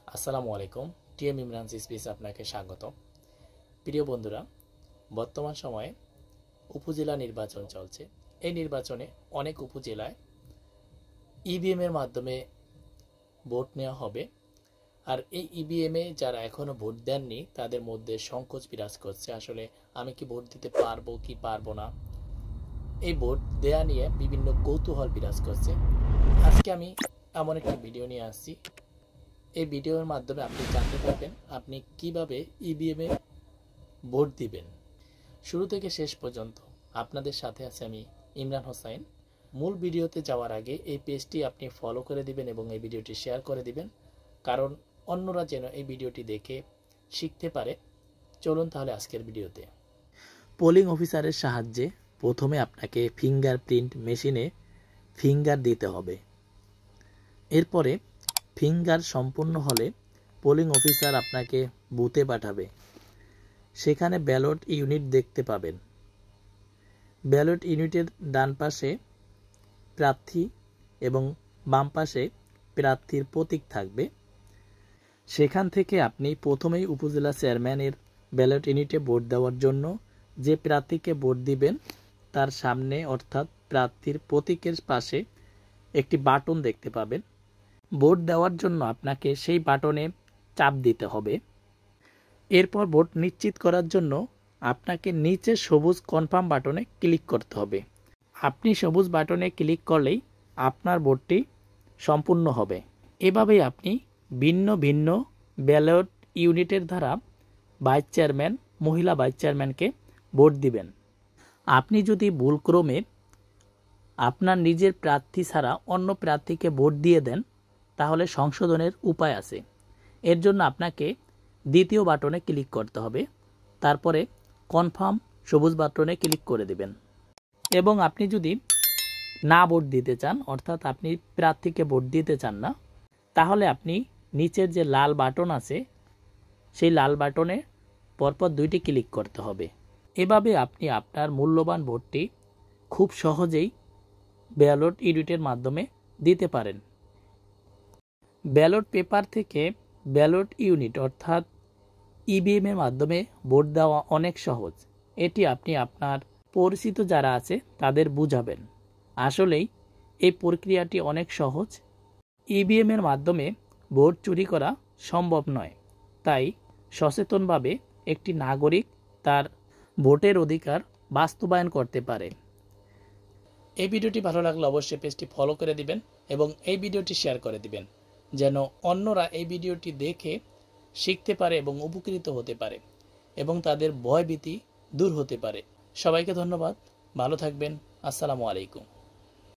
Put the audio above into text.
আসসালামু আলাইকুম। TM Imran speech আপনাকে স্বাগত। প্রিয় বন্ধুরা, বর্তমান সময়ে উপজেলা নির্বাচন চলছে। এই নির্বাচনে অনেক উপজেলায় ইভিএমের মাধ্যমে ভোট নেওয়া হবে। আর এই ইভিএমে যারা এখনো ভোট দেননি তাদের মধ্যে সংকোচ বিরাজ করছে, আসলে আমি কি ভোট দিতে পারবো কি পারবো না। এই ভোট দেয়া নিয়ে বিভিন্ন কৌতূহল বিরাজ করছে। আজকে আমি এমন একটা ভিডিও নিয়ে আসছি। এই ভিডিওর মাধ্যমে আপনি জানতে পারবেন আপনি কিভাবে ইভিএমে ভোট দিবেন। শুরু থেকে শেষ পর্যন্ত আপনাদের সাথে আছে আমি ইমরান হোসাইন। মূল ভিডিওতে যাওয়ার আগে এই পেজটি আপনি ফলো করে দিবেন এবং এই ভিডিওটি শেয়ার করে দিবেন, কারণ অন্যরা যেন এই ভিডিওটি দেখে শিখতে পারে। চলুন তাহলে আজকের ভিডিওতে। পোলিং অফিসারের সাহায্যে প্রথমে আপনাকে ফিঙ্গারপ্রিন্ট মেশিনে ফিঙ্গার দিতে হবে। এরপরে ফিঙ্গার সম্পূর্ণ হলে পোলিং অফিসার আপনাকে বুথে পাঠাবে। সেখানে ব্যালট ইউনিট দেখতে পাবেন। ব্যালট ইউনিটের ডান পাশে প্রার্থী এবং বাম পাশে প্রার্থীর প্রতীক থাকবে। সেখান থেকে আপনি প্রথমেই উপজেলা চেয়ারম্যানের ব্যালট ইউনিটে ভোট দেওয়ার জন্য যে প্রার্থীকে ভোট দিবেন তার সামনে অর্থাৎ প্রার্থীর প্রতীকের পাশে একটি বাটন দেখতে পাবেন। ভোট দেওয়ার জন্য আপনাকে সেই বাটনে চাপ দিতে হবে। এরপর ভোট নিশ্চিত করার জন্য আপনাকে নিচে সবুজ কনফার্ম বাটনে ক্লিক করতে হবে। আপনি সবুজ বাটনে ক্লিক করলেই আপনার ভোটটি সম্পূর্ণ হবে। এভাবেই আপনি ভিন্ন ভিন্ন ব্যালট ইউনিটের দ্বারা ভাইস চেয়ারম্যান, মহিলা ভাইস চেয়ারম্যানকে ভোট দিবেন। আপনি যদি ভুলক্রমে আপনার নিজের প্রার্থী ছাড়া অন্য প্রার্থীকে ভোট দিয়ে দেন তাহলে সংশোধনের উপায় আছে। এর জন্য আপনাকে দ্বিতীয় বাটনে ক্লিক করতে হবে, তারপরে কনফার্ম সবুজ বাটনে ক্লিক করে দেবেন। এবং আপনি যদি না ভোট দিতে চান, অর্থাৎ আপনি প্রার্থীকে ভোট দিতে চান না, তাহলে আপনি নিচের যে লাল বাটন আছে সেই লাল বাটনে পরপর দুইটি ক্লিক করতে হবে। এভাবে আপনি আপনার মূল্যবান ভোটটি খুব সহজেই ব্যালট ইউনিটের মাধ্যমে দিতে পারেন। ব্যালট পেপার থেকে ব্যালট ইউনিট অর্থাৎ ইভিএমের মাধ্যমে ভোট দেওয়া অনেক সহজ। এটি আপনি আপনার পরিচিত যারা আছে তাদের বুঝাবেন। আসলেই এই প্রক্রিয়াটি অনেক সহজ। ইভিএমের মাধ্যমে ভোট চুরি করা সম্ভব নয়, তাই সচেতনভাবে একটি নাগরিক তার ভোটের অধিকার বাস্তবায়ন করতে পারে। এই ভিডিওটি ভালো লাগলে অবশ্যই পেজটি ফলো করে দিবেন এবং এই ভিডিওটি শেয়ার করে দিবেন, যেন অন্যরা এই ভিডিওটি দেখে শিখতে পারে এবং উপকৃত হতে পারে এবং তাদের ভয়ভীতি দূর হতে পারে। সবাইকে ধন্যবাদ। ভালো থাকবেন। আসসালামু আলাইকুম।